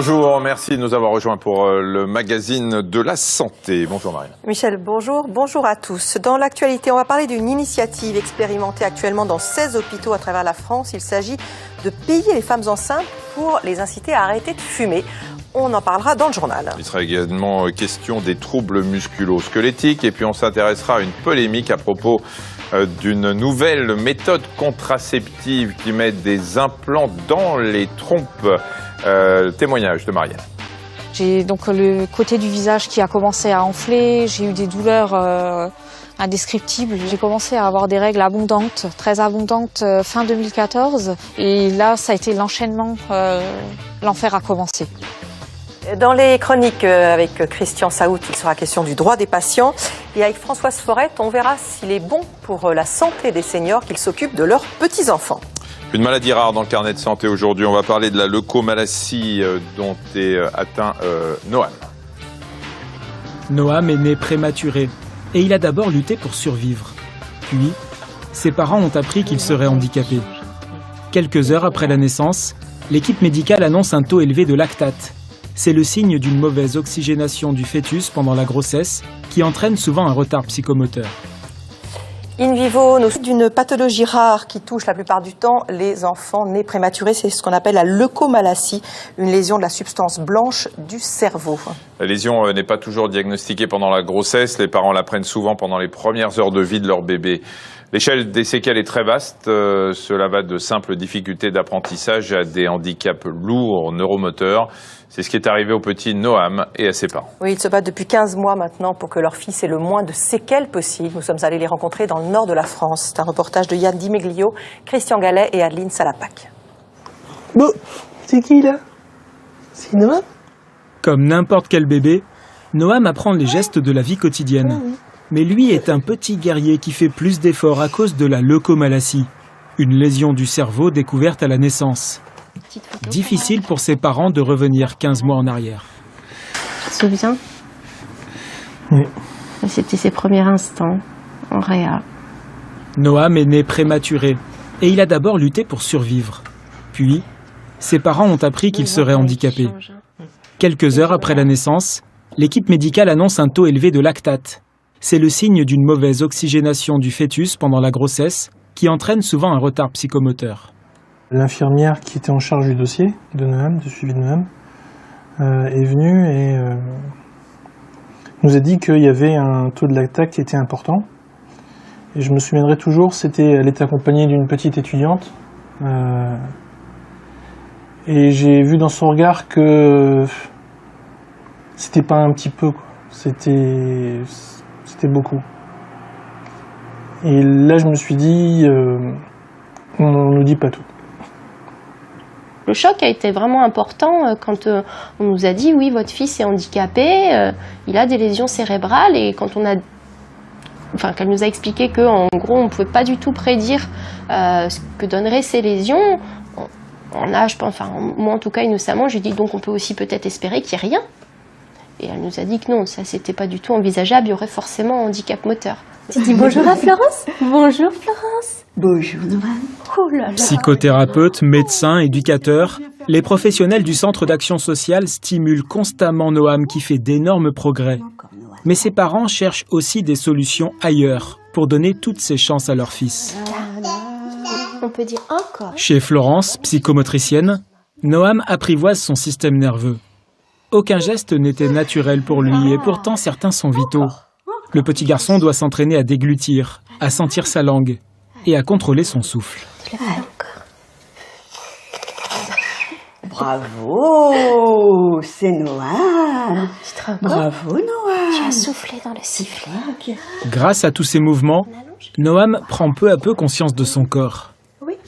Bonjour, merci de nous avoir rejoints pour le magazine de la santé. Bonjour Marianne. Michel, bonjour. Bonjour à tous. Dans l'actualité, on va parler d'une initiative expérimentée actuellement dans 16 hôpitaux à travers la France. Il s'agit de payer les femmes enceintes pour les inciter à arrêter de fumer. On en parlera dans le journal. Il sera également question des troubles musculo-squelettiques et puis on s'intéressera à une polémique à propos d'une nouvelle méthode contraceptive qui met des implants dans les trompes. Témoignage de Marianne. J'ai donc le côté du visage qui a commencé à enfler, j'ai eu des douleurs indescriptibles. J'ai commencé à avoir des règles abondantes, très abondantes fin 2014 et là ça a été l'enchaînement, l'enfer a commencé. Dans les chroniques avec Christian Saout, il sera question du droit des patients. Et avec Françoise Forette, on verra s'il est bon pour la santé des seniors qu'ils s'occupent de leurs petits-enfants. Une maladie rare dans le carnet de santé aujourd'hui. On va parler de la leucomalacie dont est atteint Noam. Noam est né prématuré et il a d'abord lutté pour survivre. Puis, ses parents ont appris qu'il serait handicapé. Quelques heures après la naissance, l'équipe médicale annonce un taux élevé de lactate. C'est le signe d'une mauvaise oxygénation du fœtus pendant la grossesse qui entraîne souvent un retard psychomoteur. In vivo, nous sommes d'une pathologie rare qui touche la plupart du temps les enfants nés prématurés. C'est ce qu'on appelle la leucomalacie, une lésion de la substance blanche du cerveau. La lésion n'est pas toujours diagnostiquée pendant la grossesse. Les parents l'apprennent souvent pendant les premières heures de vie de leur bébé. L'échelle des séquelles est très vaste. Cela va de simples difficultés d'apprentissage à des handicaps lourds neuromoteurs. C'est ce qui est arrivé au petit Noam et à ses parents. Oui, ils se battent depuis 15 mois maintenant pour que leur fils ait le moins de séquelles possible. Nous sommes allés les rencontrer dans le nord de la France. C'est un reportage de Yann Dimeglio, Christian Gallet et Adeline Salapac. Bon, c'est qui là? C'est Noam? Comme n'importe quel bébé, Noam apprend les gestes de la vie quotidienne. Mais lui est un petit guerrier qui fait plus d'efforts à cause de la leucomalacie, une lésion du cerveau découverte à la naissance. Difficile pour ses parents de revenir 15 mois en arrière. Tu te souviens? Oui. C'était ses premiers instants en réa. Noam est né prématuré et il a d'abord lutté pour survivre. Puis, ses parents ont appris qu'il serait handicapé. Quelques heures après la naissance, l'équipe médicale annonce un taux élevé de lactate. C'est le signe d'une mauvaise oxygénation du fœtus pendant la grossesse qui entraîne souvent un retard psychomoteur. L'infirmière qui était en charge du dossier de Noam, du suivi de Noam, est venue et nous a dit qu'il y avait un taux de lactate qui était important. Et je me souviendrai toujours, elle était accompagnée d'une petite étudiante. Et j'ai vu dans son regard que c'était pas un petit peu, quoi. C'était beaucoup. Et là, je me suis dit, on ne nous dit pas tout. Le choc a été vraiment important quand on nous a dit « oui, votre fils est handicapé, il a des lésions cérébrales » et quand qu'elle nous a expliqué qu'en gros, on ne pouvait pas du tout prédire ce que donneraient ces lésions, moi en tout cas innocemment, j'ai dit donc on peut aussi peut-être espérer qu'il n'y ait rien. Et elle nous a dit que non, ça c'était pas du tout envisageable, il y aurait forcément un handicap moteur. Tu dis bonjour à Florence? Bonjour Florence. Bonjour Noam. Oh là là. Psychothérapeutes, médecins, éducateurs, les professionnels du centre d'action sociale stimulent constamment Noam qui fait d'énormes progrès. Mais ses parents cherchent aussi des solutions ailleurs pour donner toutes ses chances à leur fils. On peut dire encore. Chez Florence, psychomotricienne, Noam apprivoise son système nerveux. Aucun geste n'était naturel pour lui et pourtant certains sont vitaux. Le petit garçon doit s'entraîner à déglutir, à sentir sa langue et à contrôler son souffle. Bravo, c'est Noam. Bravo Noam. Tu as soufflé dans le sifflet. Grâce à tous ces mouvements, Noam prend peu à peu conscience de son corps.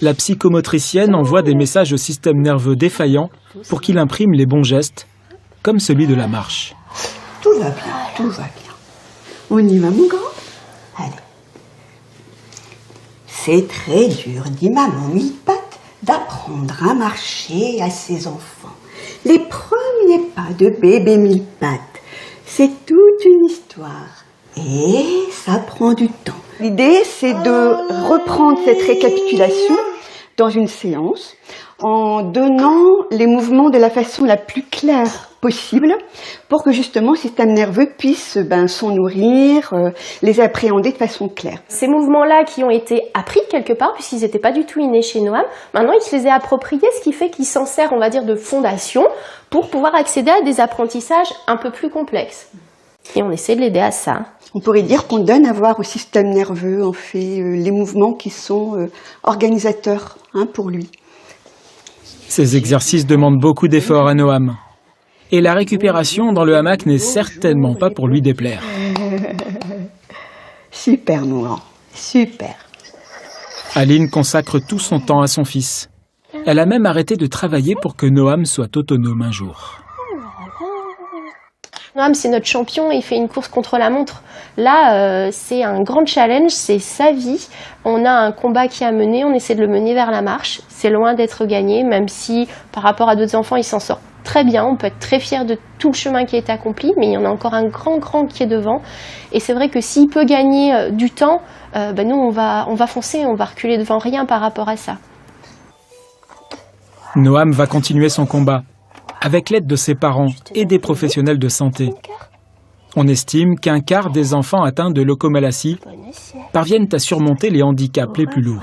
La psychomotricienne envoie des messages au système nerveux défaillant pour qu'il imprime les bons gestes, comme celui de la marche. Tout va bien, tout va bien. On y va mon grand? Allez. C'est très dur, dit maman Mille-Pattes, d'apprendre à marcher à ses enfants. Les premiers pas de bébé Mille-Pattes, c'est toute une histoire. Et ça prend du temps. L'idée, c'est de reprendre cette récapitulation dans une séance en donnant les mouvements de la façon la plus claire possible pour que justement le système nerveux puisse s'en nourrir, les appréhender de façon claire. Ces mouvements-là qui ont été appris quelque part, puisqu'ils n'étaient pas du tout innés chez Noam, maintenant il se les a appropriés, ce qui fait qu'il s'en sert, on va dire, de fondation pour pouvoir accéder à des apprentissages un peu plus complexes. Et on essaie de l'aider à ça. On pourrait dire qu'on donne à voir au système nerveux, en fait, les mouvements qui sont organisateurs pour lui. Ces exercices demandent beaucoup d'efforts à Noam. Et la récupération dans le hamac n'est certainement pas pour lui déplaire. Super, Noam, super. Aline consacre tout son temps à son fils. Elle a même arrêté de travailler pour que Noam soit autonome un jour. Noam, c'est notre champion et il fait une course contre la montre. Là, c'est un grand challenge, c'est sa vie. On a un combat qui est à mener, on essaie de le mener vers la marche. C'est loin d'être gagné, même si par rapport à d'autres enfants, il s'en sort très bien. On peut être très fier de tout le chemin qui est accompli, mais il y en a encore un grand qui est devant. Et c'est vrai que s'il peut gagner du temps, nous, on va foncer, on va reculer devant rien par rapport à ça. Noam va continuer son combat, avec l'aide de ses parents et des professionnels de santé. On estime qu'un quart des enfants atteints de leucomalacie parviennent à surmonter les handicaps les plus lourds.